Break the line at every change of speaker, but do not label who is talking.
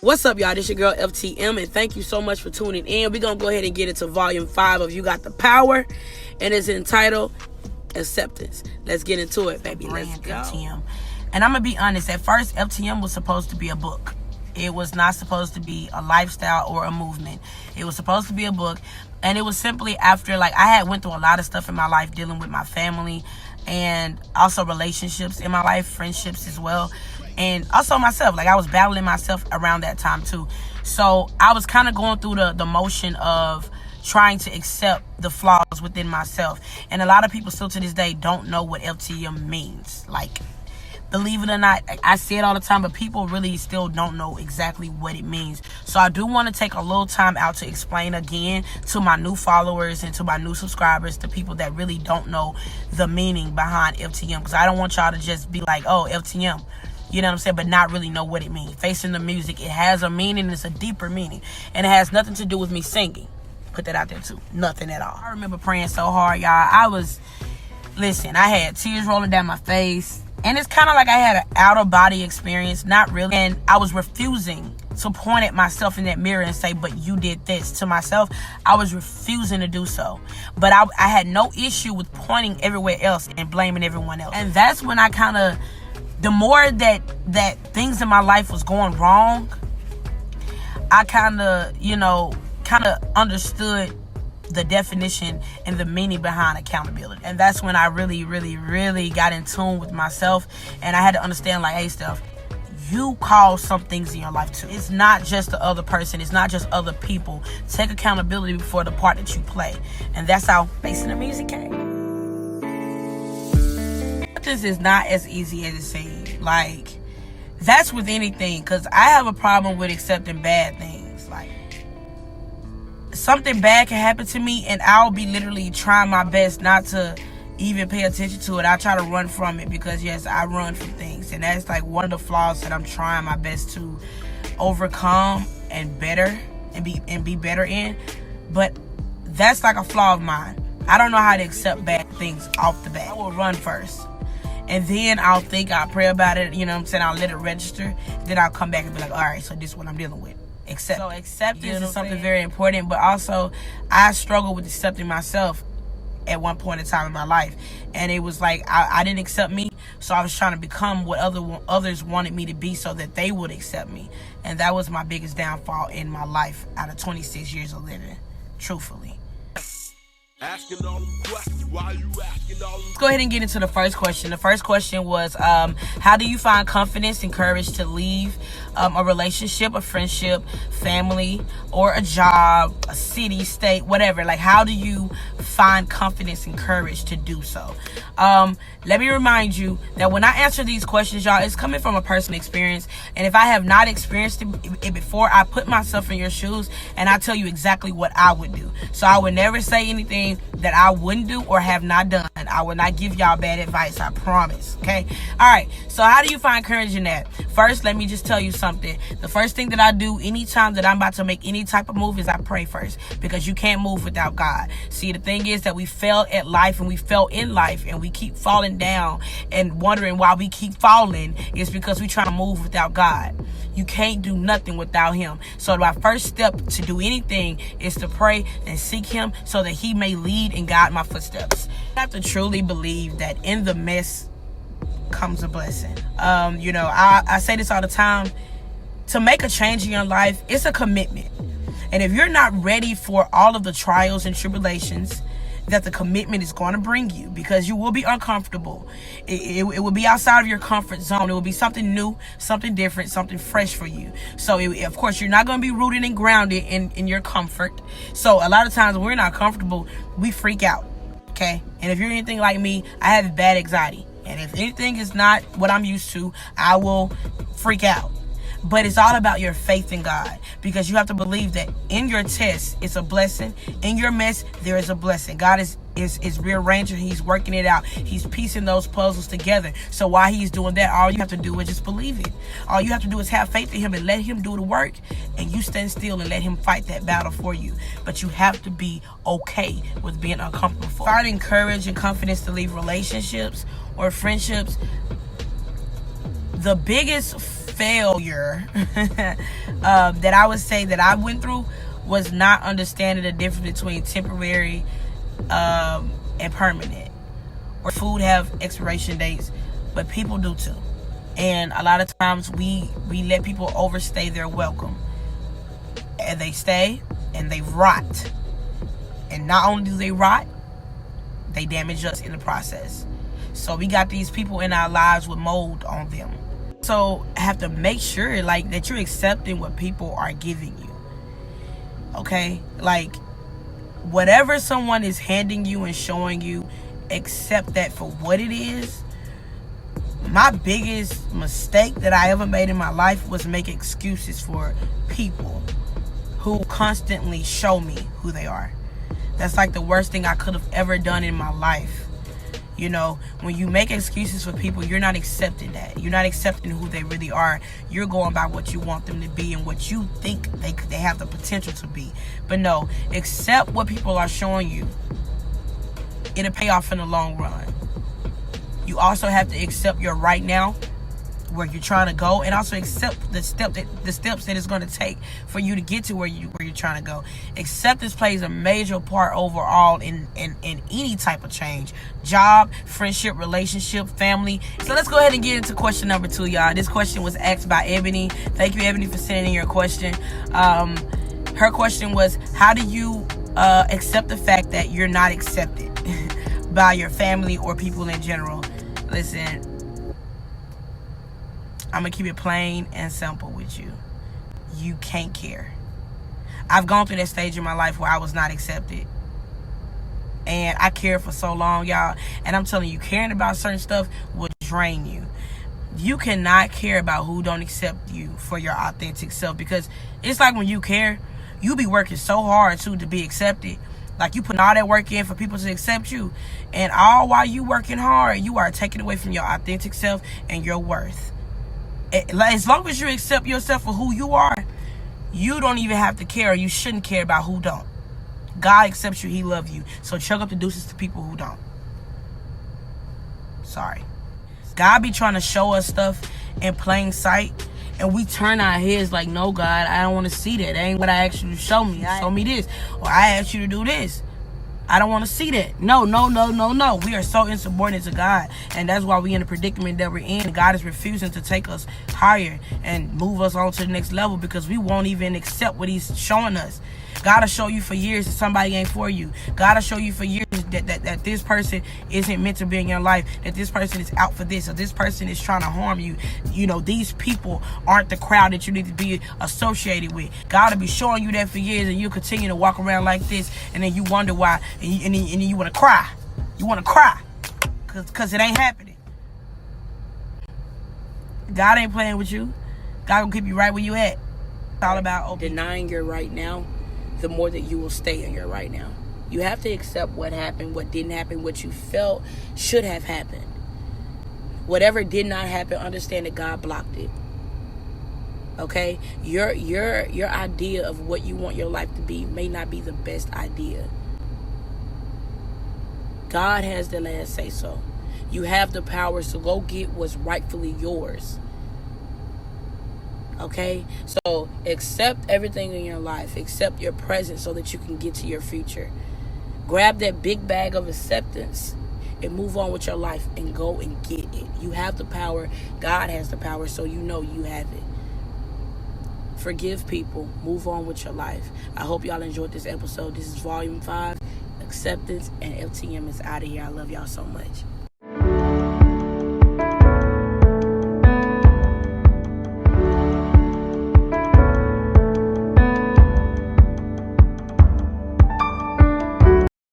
What's up, y'all? This your girl FTM, and thank you so much for tuning in. We're going to go ahead and get into volume 5 of You Got the Power, and it's entitled Acceptance. Let's get into it, baby. Let's go.
FTM. And I'm going to be honest, at first, FTM was supposed to be a book. It was not supposed to be a lifestyle or a movement. It was supposed to be a book, and it was simply after, like, I had went through a lot of stuff in my life dealing with my family and also relationships in my life, friendships as well. And also myself, like I was battling myself around that time too. So I was kind of going through the motion of trying to accept the flaws within myself. And a lot of people still to this day don't know what FTM means. Like, believe it or not, I say it all the time, but people really still don't know exactly what it means. So I do want to take a little time out to explain again to my new followers and to my new subscribers, to people that really don't know the meaning behind FTM. Because I don't want y'all to just be like, oh, FTM. You know what I'm saying? But not really know what it means. Facing the music, it has a meaning. It's a deeper meaning. And it has nothing to do with me singing. Put that out there too. Nothing at all. I remember praying so hard, y'all. Listen, I had tears rolling down my face. And it's kind of like I had an out-of-body experience. Not really. And I was refusing to point at myself in that mirror and say, but you did this to myself. I was refusing to do so. But I had no issue with pointing everywhere else and blaming everyone else. And that's when I kind of... The more that things in my life was going wrong, I kind of understood the definition and the meaning behind accountability. And that's when I really, really, really got in tune with myself. And I had to understand, like, hey, Steph, you cause some things in your life too. It's not just the other person. It's not just other people. Take accountability for the part that you play. And that's how Facing the Music came. This is not as easy as it seems. Like, that's with anything, because I have a problem with accepting bad things. Like, something bad can happen to me and I'll be literally trying my best not to even pay attention to it. I try to run from it, because yes, I run from things, and that's like one of the flaws that I'm trying my best to overcome and be better in. But that's like a flaw of mine. I don't know how to accept bad things off the bat. I will run first. And then I'll pray about it, you know what I'm saying? I'll let it register. Then I'll come back and be like, all right, so this is what I'm dealing with. So acceptance is something very important, but also I struggle with accepting myself at one point in time in my life. And it was like, I didn't accept me, so I was trying to become what others wanted me to be so that they would accept me. And that was my biggest downfall in my life out of 26 years of living, truthfully.
Asking all them questions. Why you asking all them?
Let's go ahead and get into the first question. The first question was, how do you find confidence and courage to leave a relationship, a friendship, family, or a job, a city, state, whatever? Like, how do you find confidence and courage to do so? Let me remind you that when I answer these questions, y'all, it's coming from a personal experience. And if I have not experienced it before, I put myself in your shoes and I tell you exactly what I would do. So I would never say anything that I wouldn't do or have not done. I will not give y'all bad advice, I promise. Okay? All right. So how do you find courage in that? First, let me just tell you something. The first thing that I do anytime that I'm about to make any type of move is I pray first, because you can't move without God. See, the thing is that we fail at life and we fail in life and we keep falling down and wondering why we keep falling is because we try to move without God. You can't do nothing without him. So my first step to do anything is to pray and seek him so that he may lead and guide my footsteps. I have to truly believe that in the mess comes a blessing. I say this all the time. To make a change in your life, it's a commitment. And if you're not ready for all of the trials and tribulations that the commitment is going to bring you, because you will be uncomfortable. It will be outside of your comfort zone. It will be something new, something different, something fresh for you. So, of course, you're not going to be rooted and grounded in your comfort. So a lot of times when we're not comfortable, we freak out, okay? And if you're anything like me, I have bad anxiety. And if anything is not what I'm used to, I will freak out. But it's all about your faith in God, because you have to believe that in your test, it's a blessing. In your mess, there is a blessing. God is rearranging. He's working it out. He's piecing those puzzles together. So while he's doing that, all you have to do is just believe it. All you have to do is have faith in him and let him do the work, and you stand still and let him fight that battle for you. But you have to be okay with being uncomfortable. Finding courage and confidence to leave relationships or friendships. The biggest failure that I would say that I went through was not understanding the difference between temporary and permanent. Or food have expiration dates, but people do too. And a lot of times we let people overstay their welcome. And they stay and they rot. And not only do they rot, they damage us in the process. So we got these people in our lives with mold on them. So have to make sure like that you're accepting what people are giving you. Okay? Like whatever someone is handing you and showing you, accept that for what it is. My biggest mistake that I ever made in my life was make excuses for people who constantly show me who they are. That's like the worst thing I could have ever done in my life. You know, when you make excuses for people, you're not accepting that. You're not accepting who they really are. You're going by what you want them to be and what you think they have the potential to be. But no, accept what people are showing you. It'll pay off in the long run. You also have to accept your right now, where you're trying to go, and also accept the steps that it's going to take for you to get to where you're trying to go. Acceptance plays a major part overall in any type of change. Job, friendship, relationship, family. So let's go ahead and get into question number 2, y'all. This question was asked by Ebony. Thank you, Ebony, for sending in your question. Her question was, how do you accept the fact that you're not accepted by your family or people in general? Listen, I'm going to keep it plain and simple with you. You can't care. I've gone through that stage in my life where I was not accepted. And I cared for so long, y'all. And I'm telling you, caring about certain stuff will drain you. You cannot care about who don't accept you for your authentic self. Because it's like when you care, you be working so hard, too, to be accepted. Like you putting all that work in for people to accept you. And all while you working hard, you are taking away from your authentic self and your worth. As long as you accept yourself for who you are, you don't even have to care, or you shouldn't care about who don't. God accepts you. He loves you. So chug up the deuces to people who don't. Sorry. God be trying to show us stuff in plain sight, and we turn our heads like, no, God, I don't want to see that. That ain't what I asked you to show me. Show me this. Or I asked you to do this. I don't want to see that. No. We are so insubordinate to God. And that's why we in the predicament that we're in. God is refusing to take us higher and move us on to the next level because we won't even accept what he's showing us. God will show you for years that somebody ain't for you. God will show you for years that this person isn't meant to be in your life, that this person is out for this, or this person is trying to harm you. You know, these people aren't the crowd that you need to be associated with. God will be showing you that for years, and you continue to walk around like this, and then you wonder why, and then you want to cry. You want to cry because it ain't happening. God ain't playing with you. God will keep you right where you at. It's all about
denying your right now, the more that you will stay in your right now. You have to accept what happened, what didn't happen, what you felt should have happened. Whatever did not happen, understand that God blocked it. Okay? Your idea of what you want your life to be may not be the best idea. God has the last say so. You have the power to go get what's rightfully yours. Okay? So accept everything in your life. Accept your present so that you can get to your future. Grab that big bag of acceptance and move on with your life and go and get it. You have the power. God has the power, so you know you have it. Forgive people. Move on with your life. I hope y'all enjoyed this episode. This is Volume 5. Acceptance, and FTM is out of here. I love y'all so much.